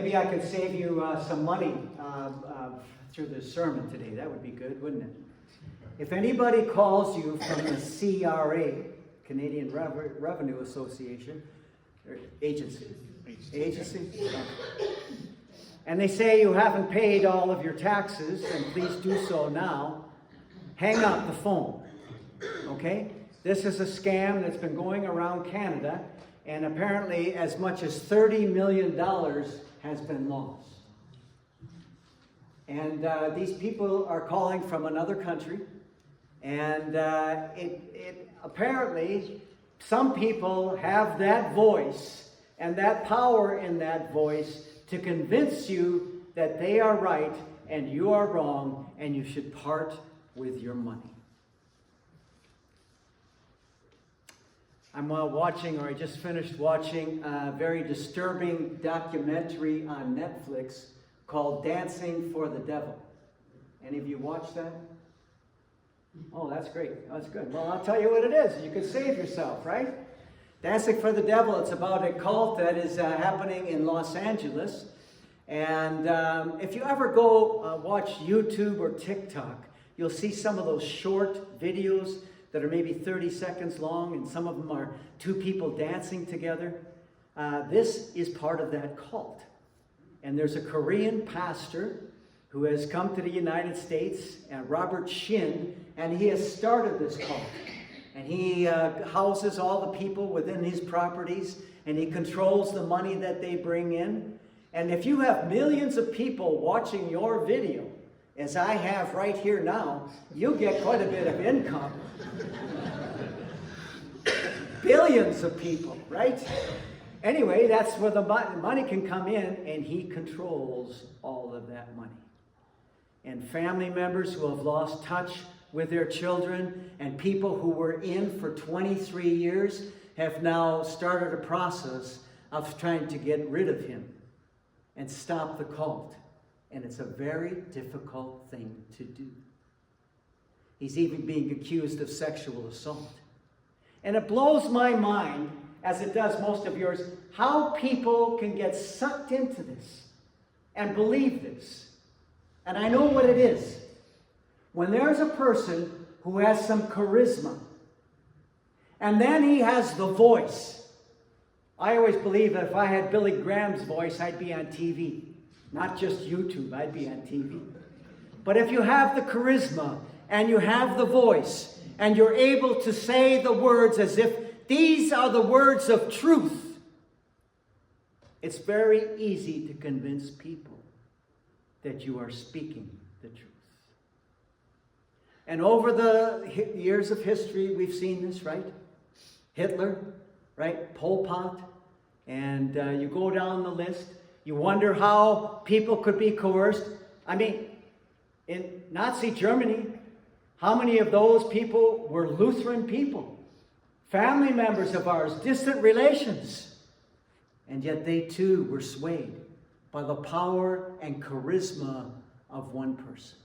maybe I could save you some money through this sermon today. That would be good, wouldn't it? If anybody calls you from the CRA, Canadian Revenue Association, or agency, and they say you haven't paid all of your taxes, and please do so now, hang up the phone, okay? This is a scam that's been going around Canada, and apparently as much as $30 million has been lost. And these people are calling from another country, and apparently some people have that voice and that power in that voice to convince you that they are right and you are wrong and you should part with your money. I just finished watching a very disturbing documentary on Netflix called Dancing for the Devil. Any of you watch that? Oh, that's great. That's good. Well, I'll tell you what it is. You can save yourself, right? Dancing for the Devil, it's about a cult that is happening in Los Angeles. And if you ever go watch YouTube or TikTok, you'll see some of those short videos that are maybe 30 seconds long, and some of them are two people dancing together. This is part of that cult. And there's a Korean pastor who has come to the United States, Robert Shin, and he has started this cult. And he houses all the people within his properties, and he controls the money that they bring in. And if you have millions of people watching your video, as I have right here now, you get quite a bit of income. Billions of people, right? Anyway, that's where the money can come in, and he controls all of that money. And family members who have lost touch with their children and people who were in for 23 years have now started a process of trying to get rid of him and stop the cult. And it's a very difficult thing to do. He's even being accused of sexual assault. And it blows my mind, as it does most of yours, how people can get sucked into this and believe this. And I know what it is. When there's a person who has some charisma, and then he has the voice. I always believe that if I had Billy Graham's voice, I'd be on TV. Not just YouTube, I'd be on TV. But if you have the charisma, and you have the voice, and you're able to say the words as if these are the words of truth, it's very easy to convince people that you are speaking the truth. And over the years of history, we've seen this, right? Hitler, right? Pol Pot. And you go down the list. You wonder how people could be coerced. I mean, in Nazi Germany, how many of those people were Lutheran people? Family members of ours, distant relations. And yet they too were swayed by the power and charisma of one person.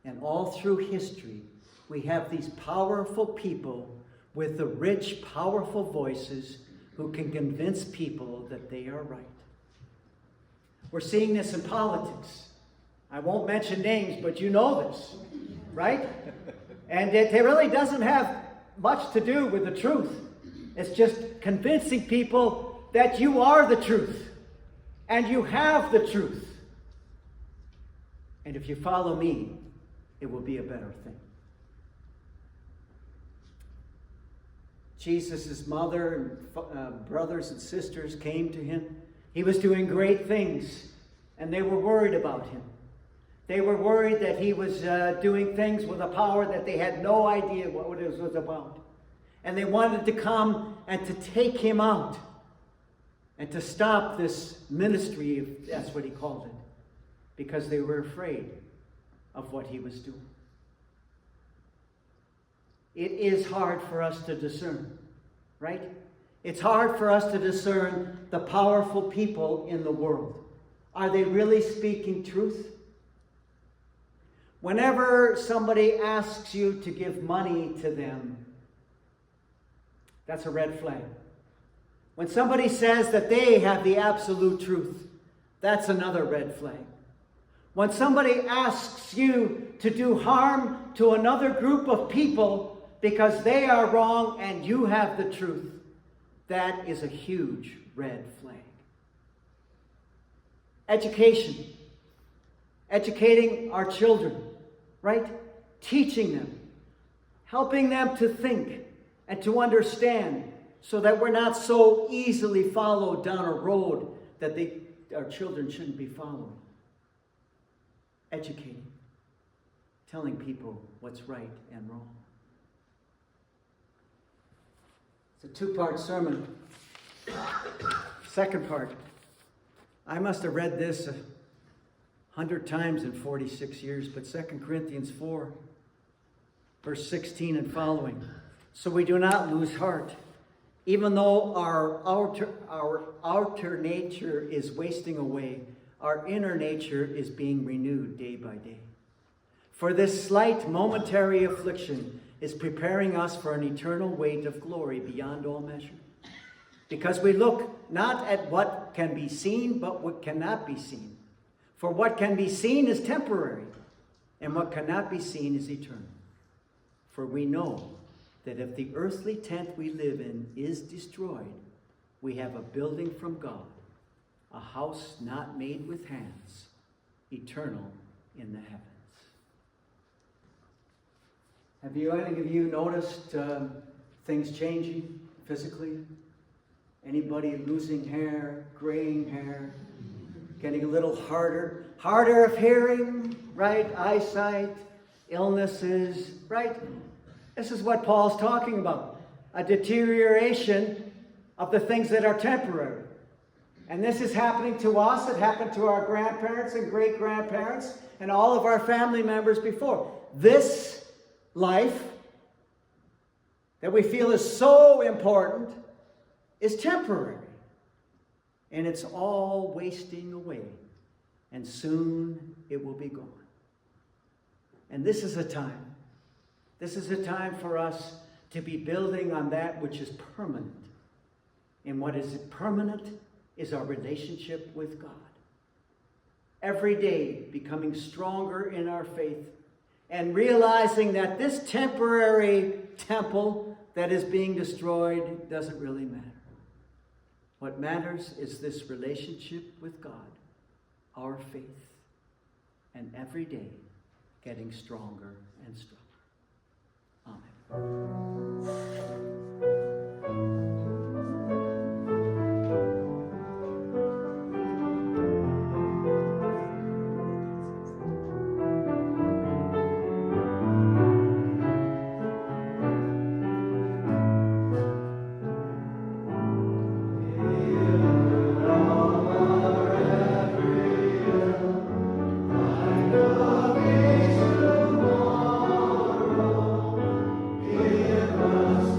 And all through history, we have these powerful people with the rich, powerful voices who can convince people that they are right. We're seeing this in politics. I won't mention names, but you know this, right? And it really doesn't have much to do with the truth. It's just convincing people that you are the truth and you have the truth. And if you follow me, it will be a better thing. Jesus' mother and brothers and sisters came to him. He was doing great things, and they were worried about him. They were worried that he was doing things with a power that they had no idea what it was about. And they wanted to come and to take him out and to stop this ministry, if that's what he called it, because they were afraid of what he was doing. It is hard for us to discern, right? It's hard for us to discern the powerful people in the world. Are they really speaking truth? Whenever somebody asks you to give money to them, that's a red flag. When somebody says that they have the absolute truth, that's another red flag. When somebody asks you to do harm to another group of people because they are wrong and you have the truth, that is a huge red flag. Education. Educating our children, right? Teaching them. Helping them to think and to understand so that we're not so easily followed down a road that our children shouldn't be following. Educating. Telling people what's right and wrong. It's a two-part sermon. Second part. I must have read this 100 times in 46 years, but 2 Corinthians 4, verse 16 and following. So we do not lose heart, even though our outer nature is wasting away, our inner nature is being renewed day by day. For this slight momentary affliction is preparing us for an eternal weight of glory beyond all measure. Because we look not at what can be seen, but what cannot be seen. For what can be seen is temporary, and what cannot be seen is eternal. For we know that if the earthly tent we live in is destroyed, we have a building from God, a house not made with hands, eternal in the heavens. Have any of you noticed things changing physically? Anybody losing hair, graying hair, getting a little harder of hearing, right? Eyesight, illnesses, right? This is what Paul's talking about. A deterioration of the things that are temporary. And this is happening to us. It happened to our grandparents and great-grandparents and all of our family members before. This life that we feel is so important is temporary. And it's all wasting away. And soon it will be gone. And this is a time. This is a time for us to be building on that which is permanent. And what is permanent is our relationship with God. Every day becoming stronger in our faith and realizing that this temporary temple that is being destroyed doesn't really matter. What matters is this relationship with God, our faith, and every day getting stronger and stronger. Amen. Give us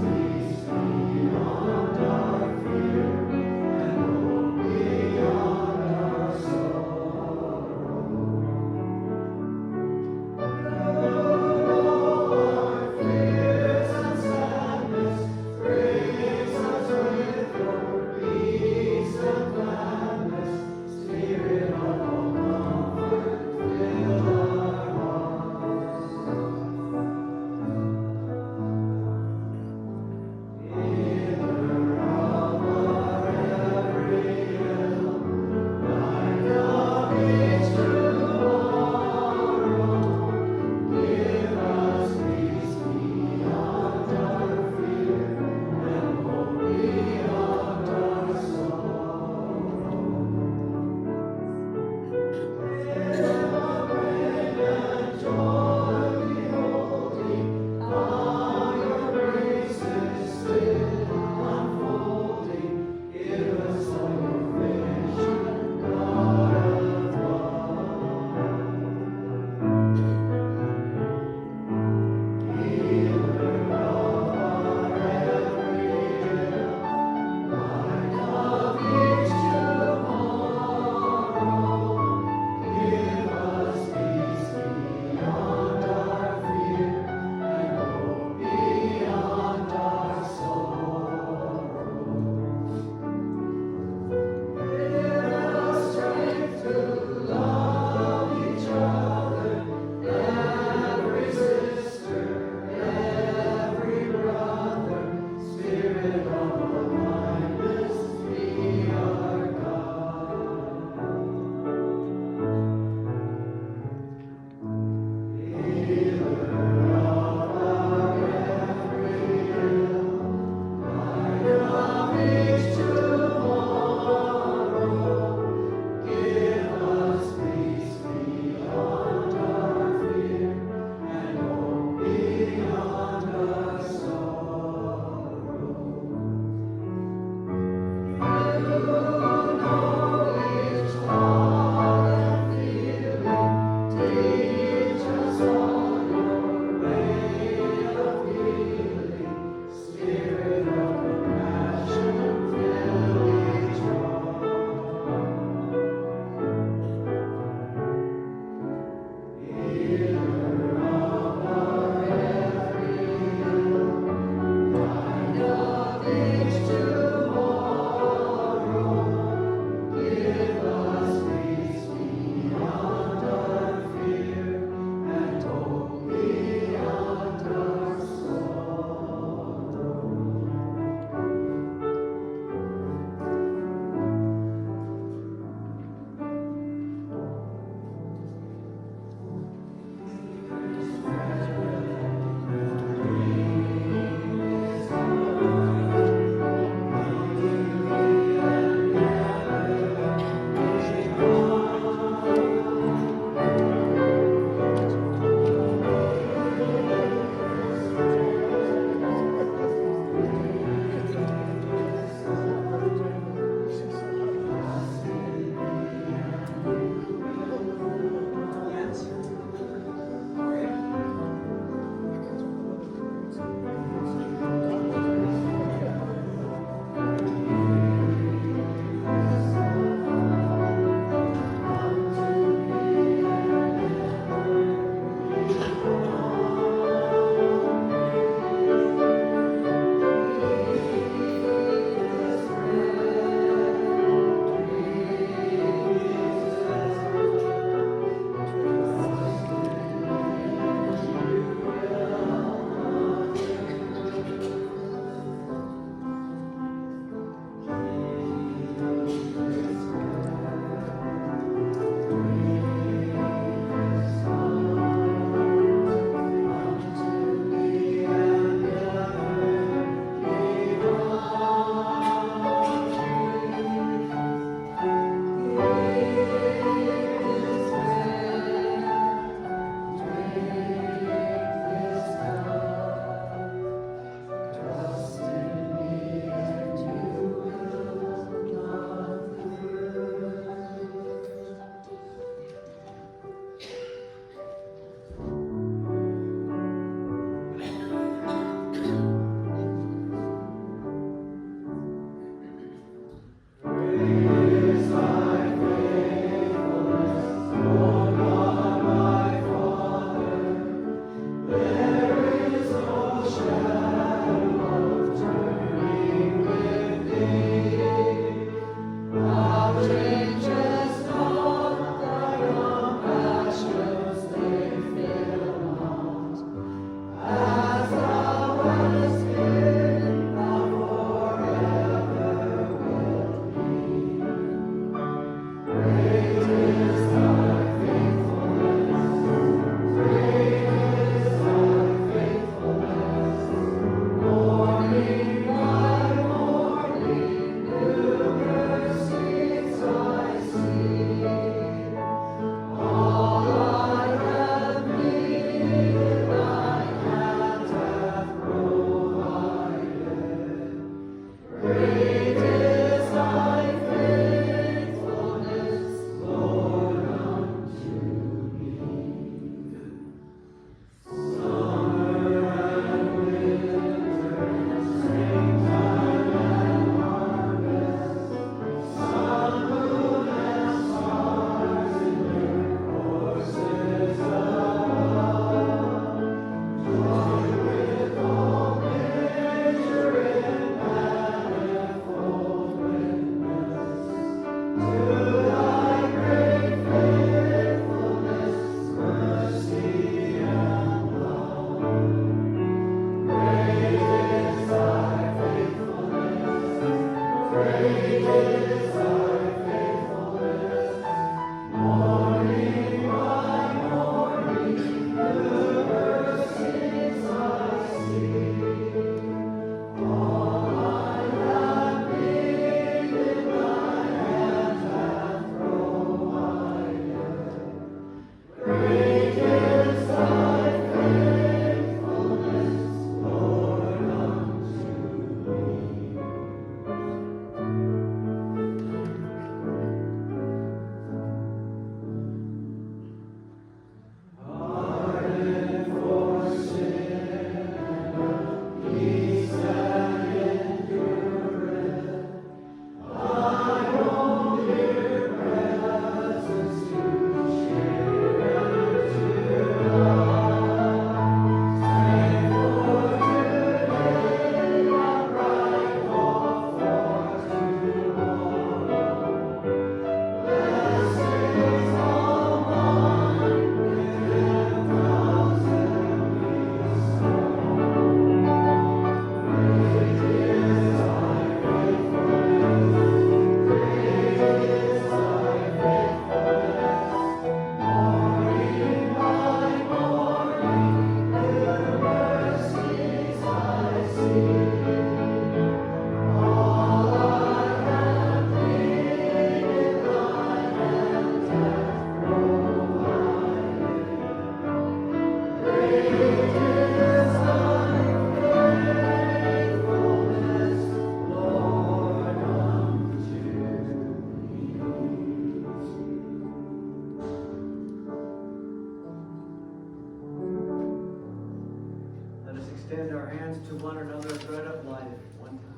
extend our hands to one another, bread of life, one time.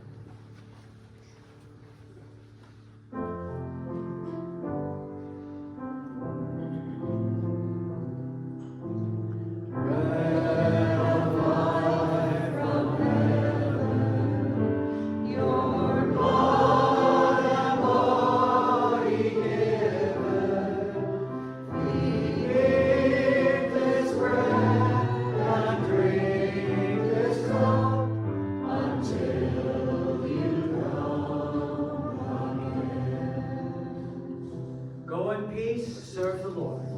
Go in peace, serve the Lord.